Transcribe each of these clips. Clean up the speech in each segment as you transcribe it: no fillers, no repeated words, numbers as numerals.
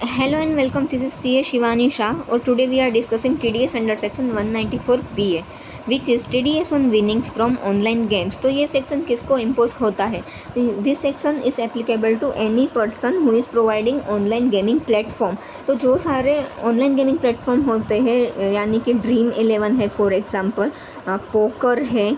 Hello and welcome. This is CA Shivani Shah, or today we are discussing TDS under section 194BA, which is TDS on winnings from online games. तो ये section किसको impose होता है? This section is applicable to any person who is providing online gaming platform. तो जो सारे online gaming platform होते हैं, यानी कि Dream11 है फॉर एग्जांपल, पोकर है,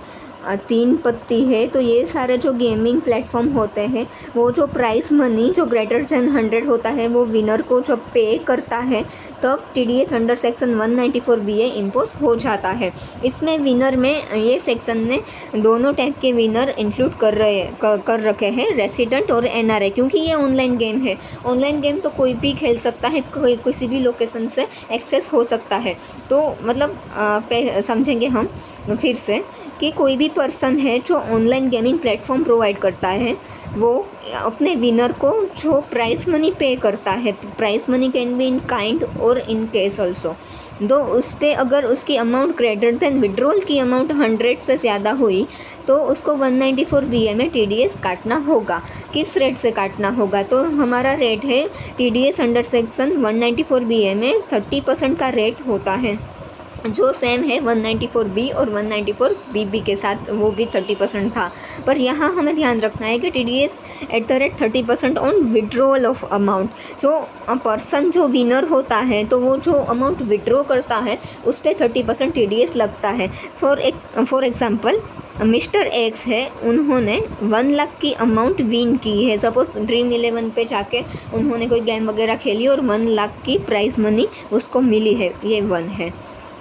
3 पत्ती है, तो ये सारे जो गेमिंग प्लेटफॉर्म होते हैं वो जो प्राइस मनी जो ग्रेटर देन 100 होता है वो विनर को जब पे करता है तब TDS under section 194BA impose हो जाता है. इसमें विनर में ये सेक्शन ने दोनों टाइप के विनर इंक्लूड कर रखे हैं, रेसिडेंट और NRI, क्योंकि ये ऑनलाइन गेम है. ऑनलाइन गेम तो कोई भी खेल सकता है, कोई किसी भी लोकेशन से एक्सेस हो सकता है. तो मतलब समझेंगे हम फिर से कि कोई भी पर्सन है जो ऑनलाइन गेमिंग प्लेटफॉर्म प्रोवाइड करता है वो अपने विनर को जो प्राइस मनी पे करता है, price money can be in kind और इन कैश ऑल्सो, तो उस पर अगर उसकी अमाउंट ग्रेटर देन विड्रॉल की अमाउंट 100 से ज़्यादा हुई तो उसको 194BA में TDS काटना होगा. किस रेट से काटना होगा? तो हमारा रेट है TDS अंडर सेक्शन 194BA में 30% का रेट होता है, जो सेम है 194B और 194BB के साथ, वो भी 30% था. पर यहाँ हमें ध्यान रखना है कि TDS at the rate 30% on withdrawal of amount. जो पर्सन जो विनर होता है तो वो जो अमाउंट विड्रॉ करता है उस पर 30% TDS लगता है. फॉर एग्ज़ाम्पल मिस्टर एक्स है, उन्होंने 1 लाख की अमाउंट विन की है. सपोज Dream11 पे जाके उन्होंने कोई गेम वगैरह खेली और 1 लाख की प्राइज़ मनी उसको मिली है, ये 1 है,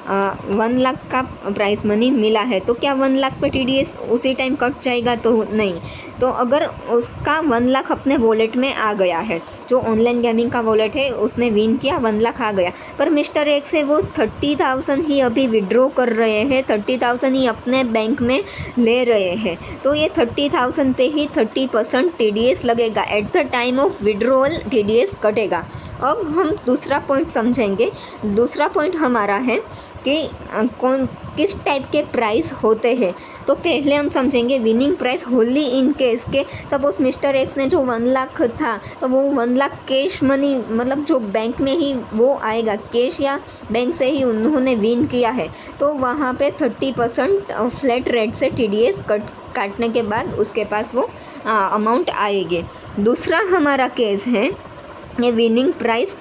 1 लाख का प्राइस मनी मिला है. तो क्या 1 लाख पे TDS उसी टाइम कट जाएगा? तो नहीं. तो अगर उसका 1 लाख अपने वॉलेट में आ गया है, जो ऑनलाइन गेमिंग का वॉलेट है उसने विन किया, 1 लाख आ गया, पर मिस्टर एक्स से वो 30,000 ही अभी विड्रॉ कर रहे हैं, 30,000 ही अपने बैंक में ले रहे हैं, तो ये 30,000 पे ही 30% TDS लगेगा. At the time of withdrawal TDS कटेगा. अब हम दूसरा पॉइंट समझेंगे. दूसरा पॉइंट हमारा है कि किस टाइप के प्राइस होते हैं. तो पहले हम समझेंगे winning price Holi in case के. सपोज मिस्टर एक्स ने जो 1 लाख था तो वो 1 लाख कैश मनी, मतलब जो बैंक में ही वो आएगा, कैश या बैंक से ही उन्होंने विन किया है, तो वहाँ पे 30% फ्लैट रेट से TDS काटने के बाद उसके पास वो अमाउंट आएगी. दूसरा हमारा केस है ये winning price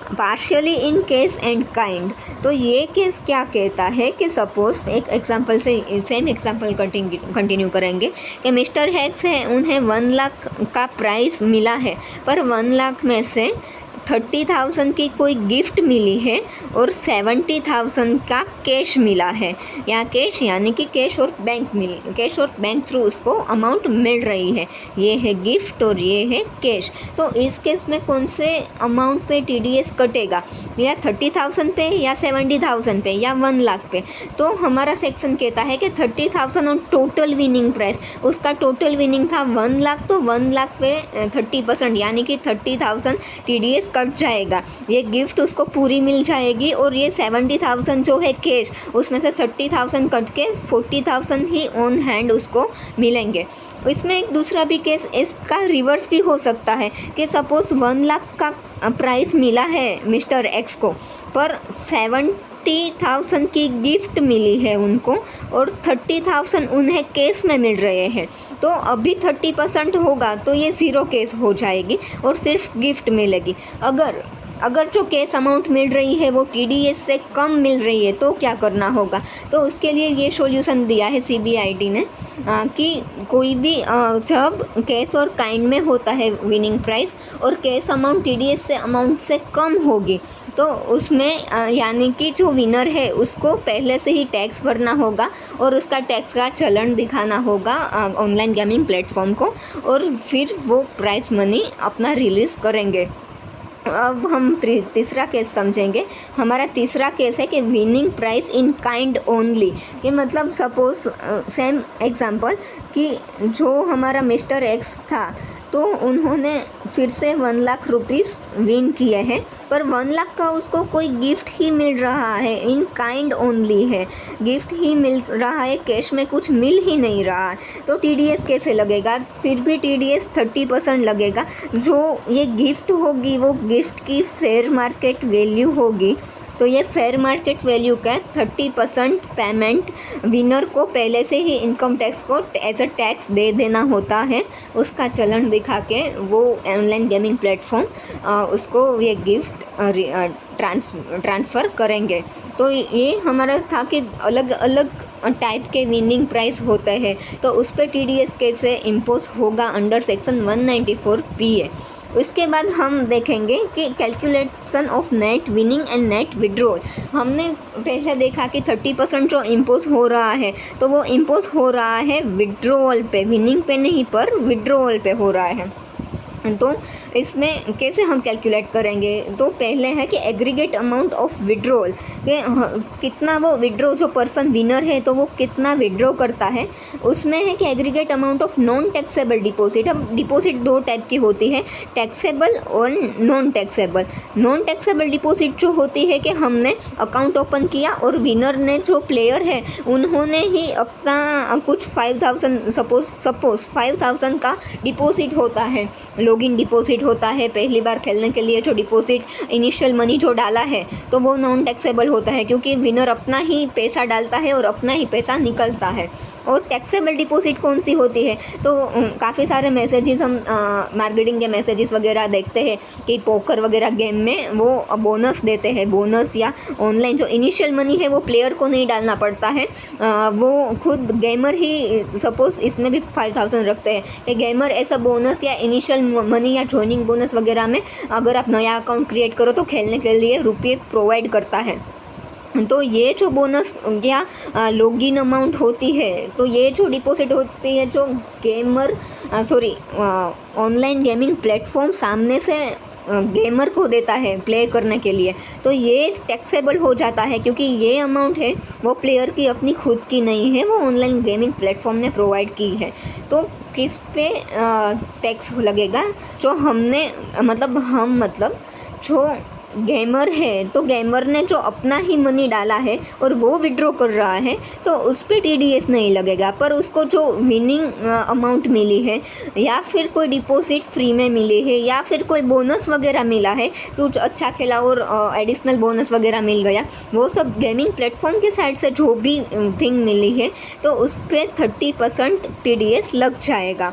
partially in case and kind. तो ये केस क्या कहता है कि सपोज एक एग्जांपल से सेम एग्जांपल कंटिन्यू करेंगे कि मिस्टर हैक्स है, उन्हें 1 लाख का प्राइस मिला है, पर 1 लाख में से 30,000 की कोई गिफ्ट मिली है और 70,000 का कैश मिला है, या कैश यानी कि कैश और बैंक थ्रू उसको अमाउंट मिल रही है. ये है गिफ्ट और ये है कैश. तो इस केस में कौन से अमाउंट पे TDS कटेगा, या 30,000 पे, या 70,000 पे, या 1 लाख पे? तो हमारा सेक्शन कहता है कि 30,000 और टोटल विनिंग प्राइस, उसका टोटल विनिंग था 1 लाख, तो 1 लाख पे 30% यानी कि 30,000 TDS कट जाएगा. ये गिफ्ट उसको पूरी मिल जाएगी और ये 70,000 जो है कैश, उसमें से 30,000 कट के 40,000 ही ऑन हैंड उसको मिलेंगे. इसमें एक दूसरा भी केस इसका रिवर्स भी हो सकता है कि सपोज 1 लाख का प्राइस मिला है मिस्टर एक्स को, पर 70,000 की गिफ्ट मिली है उनको और 30,000 उन्हें केस में मिल रहे हैं. तो अभी 30% होगा तो ये 0 केस हो जाएगी और सिर्फ गिफ्ट मिलेगी. अगर जो केस अमाउंट मिल रही है वो TDS से कम मिल रही है तो क्या करना होगा? तो उसके लिए ये सॉल्यूशन दिया है CBIT ने कि कोई भी जब केस और काइंड में होता है विनिंग प्राइस और केस अमाउंट TDS से अमाउंट से कम होगी तो उसमें यानी कि जो विनर है उसको पहले से ही टैक्स भरना होगा और उसका टैक्स का चलन दिखाना होगा ऑनलाइन गेमिंग प्लेटफॉर्म को, और फिर वो प्राइस मनी अपना रिलीज़ करेंगे. अब हम तीसरा केस समझेंगे. हमारा तीसरा केस है कि winning price in kind only. कि मतलब सपोज सेम एग्जांपल कि जो हमारा मिस्टर एक्स था तो उन्होंने फिर से 1 लाख रुपीज़ विन किए हैं, पर 1 लाख का उसको कोई गिफ्ट ही मिल रहा है, इन काइंड ओनली है, गिफ्ट ही मिल रहा है, कैश में कुछ मिल ही नहीं रहा है। तो TDS कैसे लगेगा? फिर भी TDS 30% लगेगा। जो ये गिफ्ट होगी वो गिफ्ट की फेयर मार्केट वैल्यू होगी, तो ये फेयर मार्केट वैल्यू का 30% पेमेंट विनर को पहले से ही इनकम टैक्स को एज अ टैक्स दे देना होता है। उसका चलन दिखा के वो ऑनलाइन गेमिंग प्लेटफॉर्म उसको ये गिफ्ट ट्रांसफ़र करेंगे। तो ये हमारा था कि अलग अलग टाइप के विनिंग प्राइस होते हैं, तो उस पर TDS कैसे इम्पोज होगा अंडर सेक्शन 194 उसके बाद हम देखेंगे कि calculation of net winning and net withdrawal. हमने पहले देखा कि 30% जो इम्पोज हो रहा है तो वो इम्पोज हो रहा है विड्रॉल पे, विनिंग पे नहीं, पर विड्रॉल पे हो रहा है। तो इसमें कैसे हम कैलकुलेट करेंगे? तो पहले है कि एग्रीगेट अमाउंट ऑफ विड्रॉल, कितना वो विड्रॉ, जो पर्सन विनर है तो वो कितना विड्रॉ करता है। उसमें है कि aggregate amount of non taxable deposit. अब डिपॉजिट 2 टाइप की होती है, टैक्सेबल और non taxable. Non taxable deposit जो होती है कि हमने अकाउंट ओपन किया और विनर ने, जो प्लेयर है, उन्होंने ही अपना कुछ 5000 सपोज 5000 का डिपॉजिट होता है, लॉगिन डिपॉजिट होता है, पहली बार खेलने के लिए जो डिपॉजिट इनिशियल मनी जो डाला है तो वो नॉन टैक्सेबल होता है, क्योंकि विनर अपना ही पैसा डालता है और अपना ही पैसा निकलता है। और टैक्सेबल डिपॉजिट कौन सी होती है? तो काफ़ी सारे मैसेजेस हम मार्केटिंग के मैसेजेस वगैरह देखते हैं कि पोकर वगैरह गेम में वो बोनस देते हैं, बोनस या ऑनलाइन जो इनिशियल मनी है वो प्लेयर को नहीं डालना पड़ता है, वो खुद गेमर ही, सपोज इसमें भी 5000 रखते हैं कि गेमर ऐसा बोनस या इनिशियल मनी या जॉइनिंग बोनस वगैरह में अगर आप नया अकाउंट क्रिएट करो तो खेलने के लिए रुपये प्रोवाइड करता है। तो ये जो बोनस या लॉगिन अमाउंट होती है, तो ये जो डिपॉजिट होती है जो गेमर ऑनलाइन गेमिंग प्लेटफॉर्म सामने से गेमर को देता है प्ले करने के लिए, तो ये टैक्सेबल हो जाता है, क्योंकि ये अमाउंट है वो प्लेयर की अपनी खुद की नहीं है, वो ऑनलाइन गेमिंग प्लेटफॉर्म ने प्रोवाइड की है। तो किस पे टैक्स लगेगा? जो हमने मतलब जो गेमर है, तो गेमर ने जो अपना ही मनी डाला है और वो विड्रॉ कर रहा है तो उस पर TDS नहीं लगेगा, पर उसको जो विनिंग अमाउंट मिली है या फिर कोई डिपॉजिट फ्री में मिली है या फिर कोई बोनस वगैरह मिला है, कुछ अच्छा खेला और एडिशनल बोनस वगैरह मिल गया, वो सब गेमिंग प्लेटफॉर्म के साइड से जो भी थिंग मिली है तो उस पर 30% TDS लग जाएगा।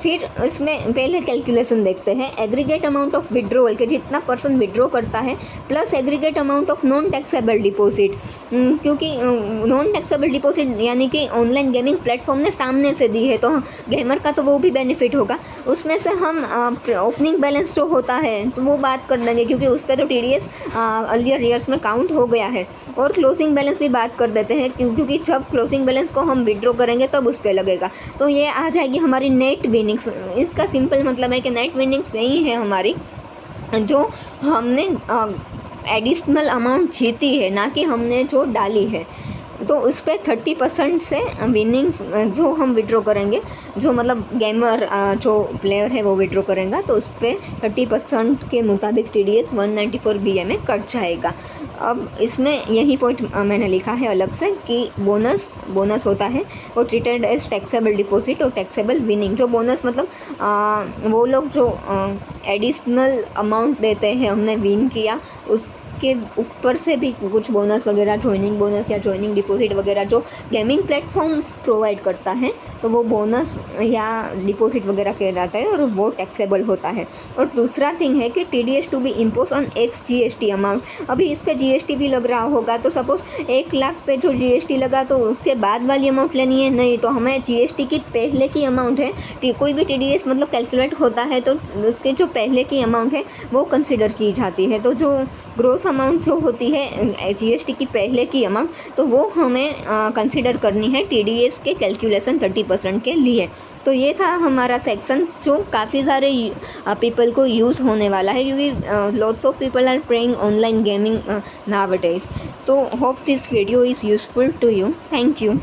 फिर इसमें पहले कैलकुलेशन देखते हैं, एग्रीगेट अमाउंट ऑफ विड्रॉल के जितना पर्सन विड्रॉ करता है plus aggregate amount of non taxable deposit, क्योंकि नॉन टैक्सेबल डिपॉजिट यानी कि ऑनलाइन गेमिंग प्लेटफॉर्म ने सामने से दी है तो गेमर का तो वो भी बेनिफिट होगा। उसमें से हम ओपनिंग बैलेंस जो होता है तो वो बात कर देंगे, क्योंकि उस पर तो TDS अर्लियर ईयर्स में काउंट हो गया है। और क्लोजिंग बैलेंस भी बात कर देते हैं, क्योंकि जब क्लोजिंग बैलेंस को हम विड्रॉ करेंगे तब उस पर लगेगा। तो ये आ जाएगी हमारी नेट विनिंग। इसका सिंपल मतलब है कि नेट विनिंग्स यही है हमारी, जो हमने एडिशनल अमाउंट जीती है, ना कि हमने जो डाली है। तो उस पर 30% से विनिंग्स जो हम विड्रॉ करेंगे, जो मतलब गेमर जो प्लेयर है वो विड्रॉ करेगा, तो उस पर 30% के मुताबिक TDS 194BA में कट जाएगा। अब इसमें यही पॉइंट मैंने लिखा है अलग से कि बोनस होता है वो ट्रीटेड एज टैक्सेबल डिपॉजिट और टैक्सेबल विनिंग। जो बोनस मतलब वो लोग जो एडिशनल अमाउंट देते हैं, हमने विन किया उसके ऊपर से भी कुछ बोनस वगैरह, जॉइनिंग बोनस या जॉइनिंग डिपॉजिट वगैरह जो गेमिंग प्लेटफॉर्म प्रोवाइड करता है, तो वो बोनस या डिपॉजिट वगैरह कहलाता है और वो टैक्सेबल होता है। और दूसरा थिंग है कि TDS to be impose on ex GST amount. अभी इस पर GST भी लग रहा होगा, तो सपोज 1 लाख पे जो GST लगा तो उसके बाद वाली अमाउंट लेनी है, नहीं तो हमें GST की पहले की अमाउंट है, कोई भी TDS मतलब कैलकुलेट होता है तो उसके जो पहले की अमाउंट है वो कंसिडर की जाती है। तो जो ग्रोस अमाउंट जो होती है GST की पहले की अमाउंट, तो वो हमें कंसिडर करनी है TDS के कैलकुलेशन 30% के लिए। तो ये था हमारा सेक्शन जो काफ़ी सारे पीपल को यूज़ होने वाला है, क्योंकि lots of people are playing online gaming nowadays. तो hope this video is useful to you. Thank you.